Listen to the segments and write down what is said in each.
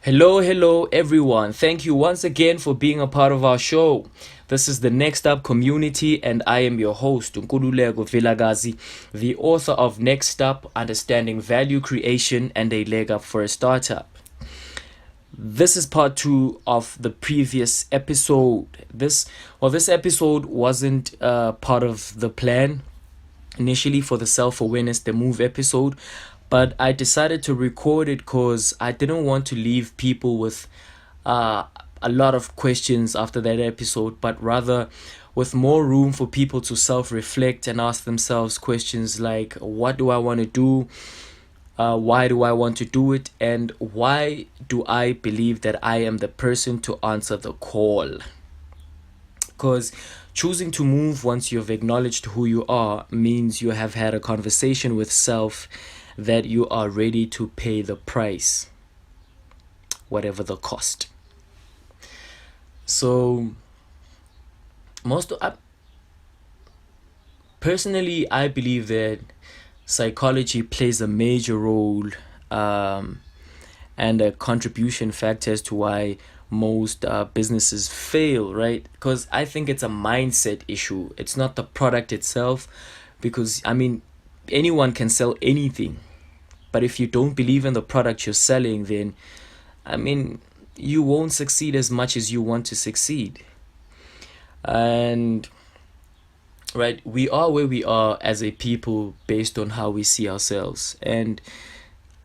Hello, everyone. Thank you once again for being a part of our show. This is the Next Up community, and I am your host, Nkululeko Vilagazi, the author of Next Up Understanding Value Creation and a Leg Up for a Startup. This is part two of the previous episode. This episode wasn't part of the plan initially for the self awareness, the move episode, but I decided to record it because I didn't want to leave people with uh, a lot of questions after that episode, but rather with more room for people to self reflect and ask themselves questions like, what do I want to do? Why do I want to do it? And why do I believe that I am the person to answer the call? Because choosing to move once you've acknowledged who you are means you have had a conversation with self that you are ready to pay the price, whatever the cost. So, most personally, I believe that psychology plays a major role um, and a contribution factor as to why most businesses fail, right? Because I think it's a mindset issue. It's not the product itself, because I mean, anyone can sell anything, but if you don't believe in the product you're selling, then I mean, you won't succeed as much as you want to succeed. And right, we are where we are as a people based on how we see ourselves. And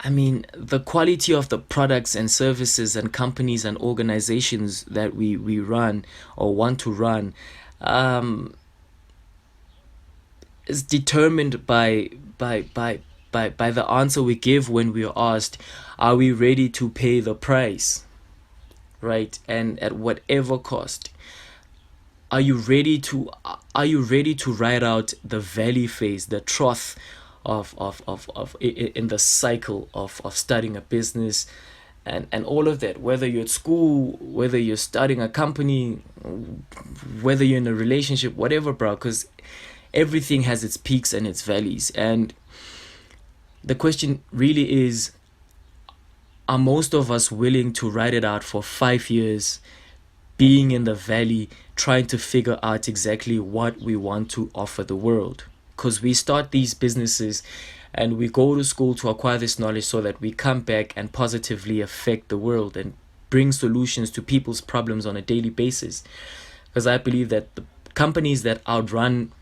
I mean, the quality of the products and services and companies and organizations that we run or want to run um, is determined by the answer we give when we're asked, are we ready to pay the price? Right? And at whatever cost. Are you ready to ride out the valley phase, the trough of in the cycle of starting a business and all of that, whether you're at school, whether you're starting a company, whether you're in a relationship, whatever, bro, because everything has its peaks and its valleys. And the question really is, are most of us willing to ride it out for 5 years, being in the valley, trying to figure out exactly what we want to offer the world? Because we start these businesses and we go to school to acquire this knowledge so that we come back and positively affect the world and bring solutions to people's problems on a daily basis. Because I believe that the companies that outrun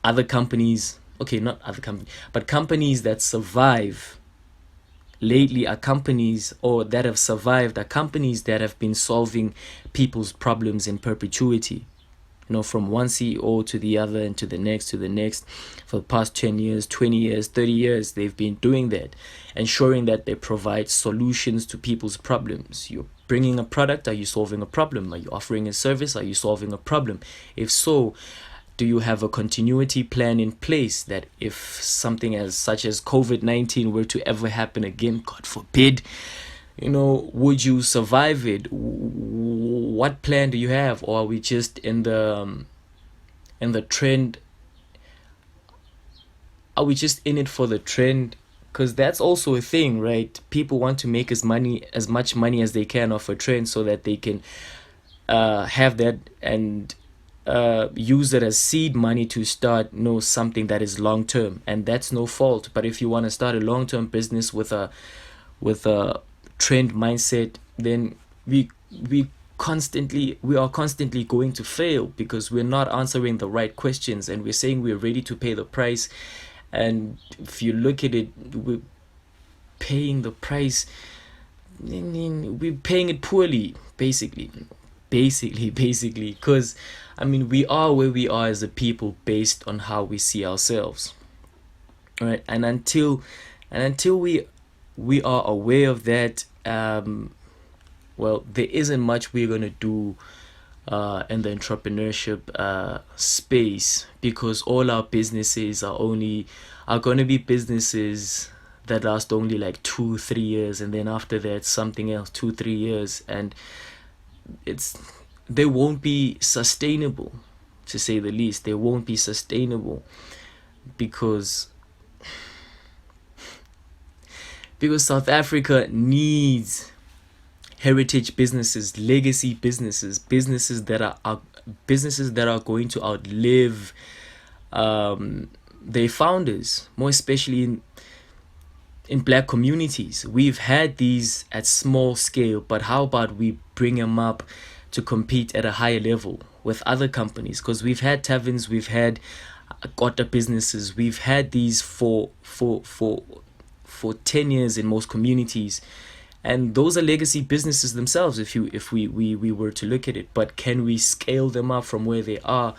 other companies, okay, not other companies, but companies that survive lately are companies, or that have survived are companies that have been solving people's problems in perpetuity. From one CEO to the other and to the next for the past 10 years, 20 years, 30 years, they've been doing that, ensuring that they provide solutions to people's problems. You're bringing a product, are you solving a problem? Are you offering a service, are you solving a problem? If so, do you have a continuity plan in place that if something as such as COVID-19 were to ever happen again, God forbid, would you survive it? What plan do you have? Or are we just in the trend? Are we just in it for the trend? Because that's also a thing, right? People want to make as much money as they can off a trend so that they can have that and use it as seed money to start something that is long term, and that's no fault. But if you want to start a long term business with a trend mindset, then we are constantly going to fail because we're not answering the right questions, and we're saying we're ready to pay the price. And if you look at it, we're paying the price, we're paying it poorly, basically, because I mean, we are where we are as a people based on how we see ourselves, right? And until we are aware of that, well, there isn't much we're gonna do in the entrepreneurship space, because all our businesses are gonna be businesses that last only like 2 3 years, and then after that something else 2 3 years, and it's they won't be sustainable, to say the least. They won't be sustainable because South Africa needs heritage businesses, legacy businesses, businesses that are going to outlive their founders, more especially in black communities. We've had these at small scale, but how about we bring them up to compete at a higher level with other companies? Because we've had taverns, we've had kota businesses, we've had these for 10 years in most communities, and those are legacy businesses themselves if we were to look at it. But can we scale them up from where they are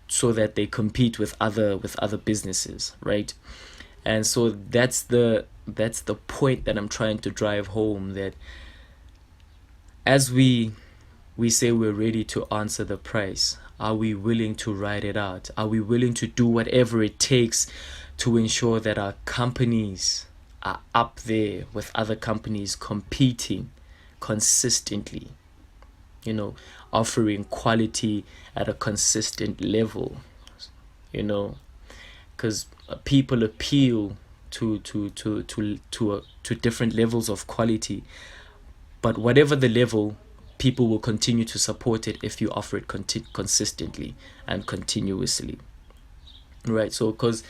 so that they compete with other businesses, right? And so that's the point that I'm trying to drive home, that as we say we're ready to answer the price, are we willing to ride it out? Are we willing to do whatever it takes to ensure that our companies are up there with other companies, competing consistently, offering quality at a consistent level, because people appeal to different levels of quality, but whatever the level, people will continue to support it if you offer it consistently and continuously, right? So because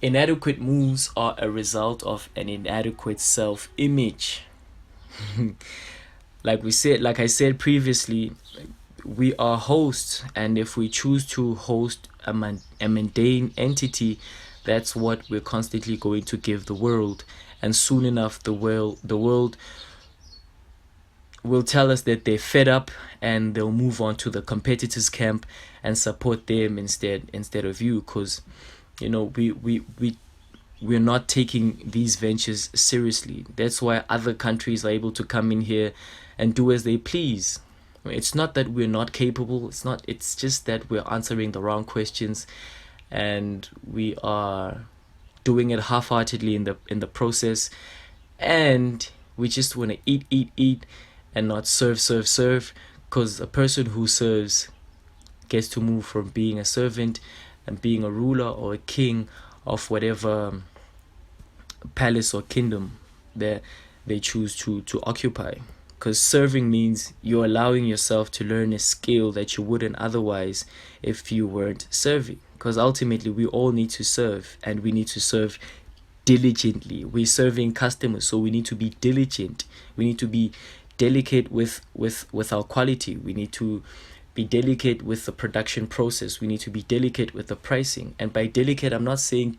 inadequate moves are a result of an inadequate self-image. Like I said previously, we are hosts, and if we choose to host a mundane entity, that's what we're constantly going to give the world. And soon enough, the world will tell us that they're fed up, and they'll move on to the competitors camp and support them instead of you, because we're not taking these ventures seriously. That's why other countries are able to come in here and do as they please. It's not that we're not capable, it's just that we're answering the wrong questions, and we are doing it half-heartedly in the process, and we just want to eat and not serve, because a person who serves gets to move from being a servant and being a ruler or a king of whatever palace or kingdom that they choose to occupy. Because serving means you're allowing yourself to learn a skill that you wouldn't otherwise if you weren't serving. Because ultimately we all need to serve, and we need to serve diligently. We're serving customers, so we need to be diligent. We need to be delicate with our quality. We need to be delicate with the production process. We need to be delicate with the pricing. And by delicate, I'm not saying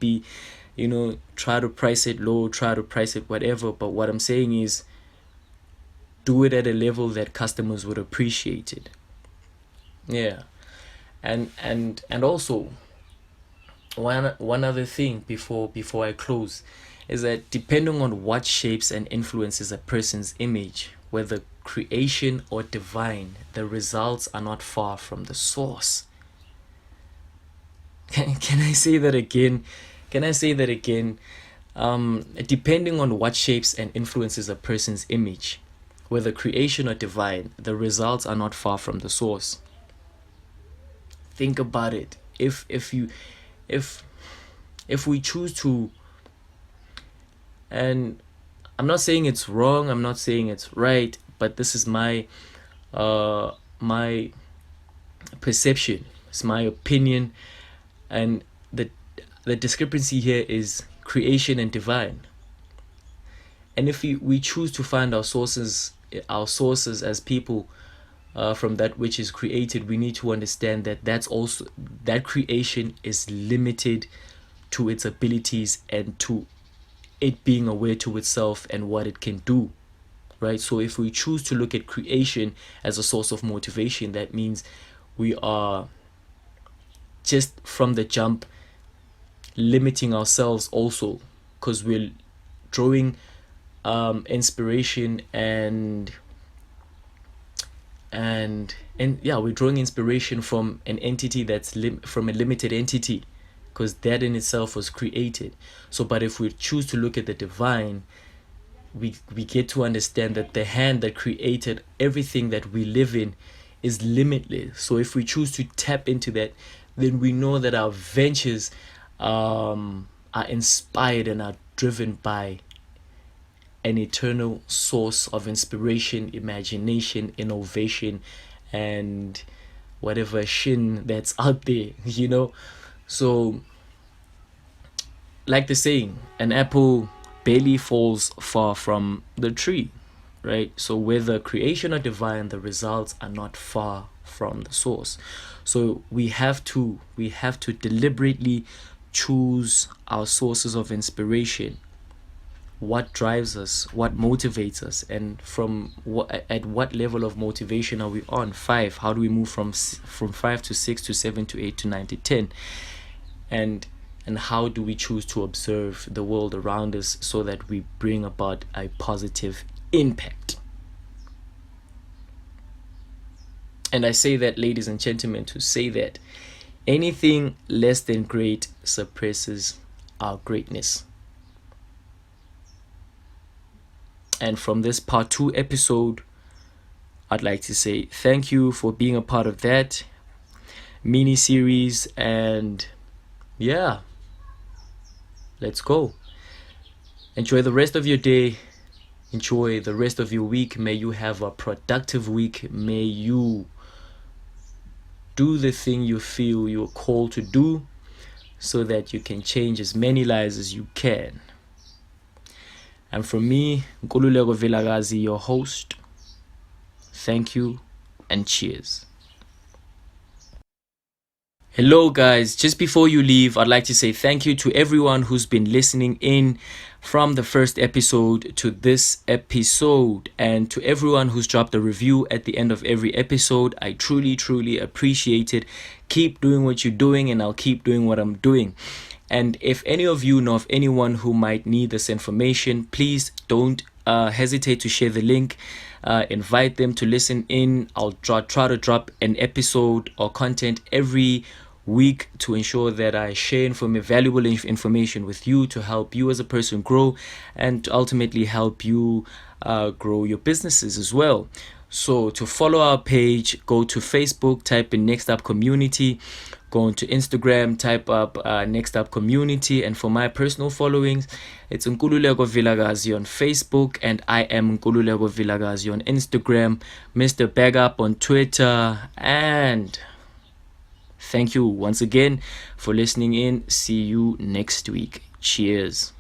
try to price it low, try to price it whatever. But what I'm saying is do it at a level that customers would appreciate it. Yeah. And also, one other thing before I close is that depending on what shapes and influences a person's image, whether creation or divine, the results are not far from the source. Can I say that again? Depending on what shapes and influences a person's image, whether creation or divine, the results are not far from the source. Think about it. If we choose to, and I'm not saying it's wrong, I'm not saying it's right, but this is my perception, it's my opinion, and the discrepancy here is creation and divine. And if we choose to find our sources as people from that which is created, we need to understand that that creation is limited to its abilities and to it being aware to itself and what it can do, right? So if we choose to look at creation as a source of motivation, that means we are just from the jump limiting ourselves also, because we're drawing inspiration and we're drawing inspiration from an entity that's from a limited entity, because that in itself was created. So but if we choose to look at the divine, we get to understand that the hand that created everything that we live in is limitless. So if we choose to tap into that, then we know that our ventures are inspired and are driven by an eternal source of inspiration, imagination, innovation, and whatever shin that's out there, you know. So, like the saying, an apple barely falls far from the tree, right? So, whether creation or divine, the results are not far from the source. So we have to deliberately choose our sources of inspiration, what drives us, what motivates us, and at what level of motivation are we on? 5. How do we move from 5 to 6 to 7 to 8 to 9 to 10? And how do we choose to observe the world around us so that we bring about a positive impact? And I say that, ladies and gentlemen, to say that anything less than great suppresses our greatness. And from this part 2 episode, I'd like to say thank you for being a part of that mini series. And yeah, let's go. Enjoy the rest of your day. Enjoy the rest of your week. May you have a productive week. May you do the thing you feel you're called to do so that you can change as many lives as you can. And from me, Nkululeko Vilakazi, your host, thank you and cheers. Hello guys, just before you leave, I'd like to say thank you to everyone who's been listening in from the first episode to this episode, and to everyone who's dropped a review at the end of every episode. I truly appreciate it. Keep doing what you're doing, and I'll keep doing what I'm doing. And if any of you know of anyone who might need this information, please don't hesitate to share the link. Invite them to listen in. I'll try to drop an episode or content every week to ensure that I share valuable information with you to help you as a person grow, and to ultimately help you grow your businesses as well. So to follow our page, go to Facebook, type in Next Up Community. Go on to Instagram, type up Next Up Community. And for my personal followings, it's Nkululeko Vilakazi on Facebook, and I am Nkululeko Vilakazi on Instagram, Mr. Bag Up on Twitter. And thank you once again for listening in. See you next week. Cheers.